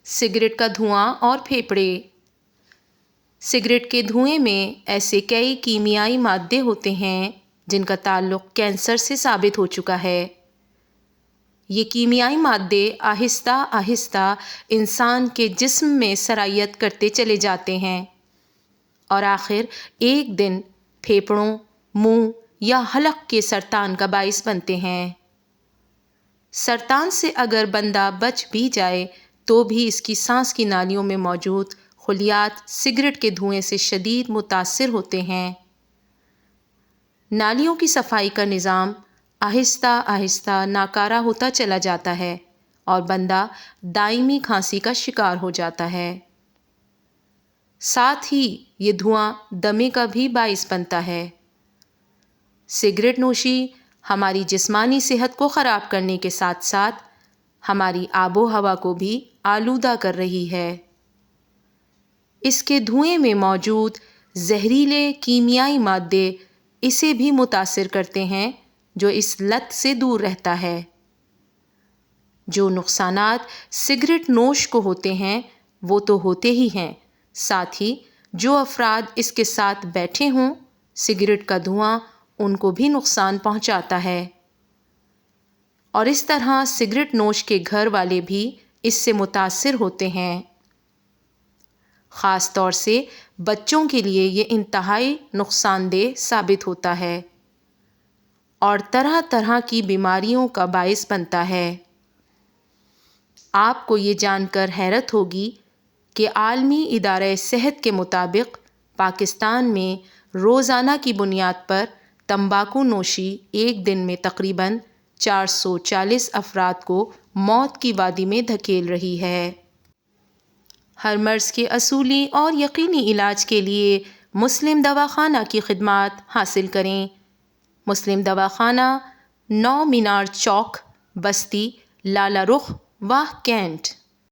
Cigarette کا دھواں اور پھیپھڑے۔ سگریٹ کے دھوئیں میں ایسے کئی کیمیائی مادے ہوتے ہیں جن کا تعلق کینسر سے ثابت ہو چکا ہے۔ یہ کیمیائی مادے آہستہ آہستہ انسان کے جسم میں سرایت کرتے چلے جاتے ہیں اور آخر ایک دن پھیپھڑوں، منہ یا حلق کے سرطان کا باعث بنتے ہیں۔ سرطان سے اگر بندہ بچ بھی جائے تو بھی اس کی سانس کی نالیوں میں موجود خلیات سگریٹ کے دھوئیں سے شدید متاثر ہوتے ہیں۔ نالیوں کی صفائی کا نظام آہستہ آہستہ ناکارہ ہوتا چلا جاتا ہے اور بندہ دائمی کھانسی کا شکار ہو جاتا ہے۔ ساتھ ہی یہ دھواں دمے کا بھی باعث بنتا ہے۔ سگریٹ نوشی ہماری جسمانی صحت کو خراب کرنے کے ساتھ ساتھ ہماری آب و ہوا کو بھی آلودہ کر رہی ہے۔ اس کے دھوئیں میں موجود زہریلے کیمیائی مادے اسے بھی متاثر کرتے ہیں جو اس لت سے دور رہتا ہے۔ جو نقصانات سگریٹ نوش کو ہوتے ہیں وہ تو ہوتے ہی ہیں، ساتھ ہی جو افراد اس کے ساتھ بیٹھے ہوں سگریٹ کا دھواں ان کو بھی نقصان پہنچاتا ہے، اور اس طرح سگریٹ نوش کے گھر والے بھی اس سے متاثر ہوتے ہیں۔ خاص طور سے بچوں کے لیے یہ انتہائی نقصان دہ ثابت ہوتا ہے اور طرح طرح کی بیماریوں کا باعث بنتا ہے۔ آپ کو یہ جان کر حیرت ہوگی کہ عالمی ادارہ صحت کے مطابق پاکستان میں روزانہ کی بنیاد پر تمباکو نوشی ایک دن میں تقریباً 440 افراد کو موت کی وادی میں دھکیل رہی ہے۔ ہر مرض کے اصولی اور یقینی علاج کے لیے مسلم دواخانہ کی خدمات حاصل کریں۔ مسلم دواخانہ، 9 مینار چوک، بستی لالہ رخ، واہ کینٹ۔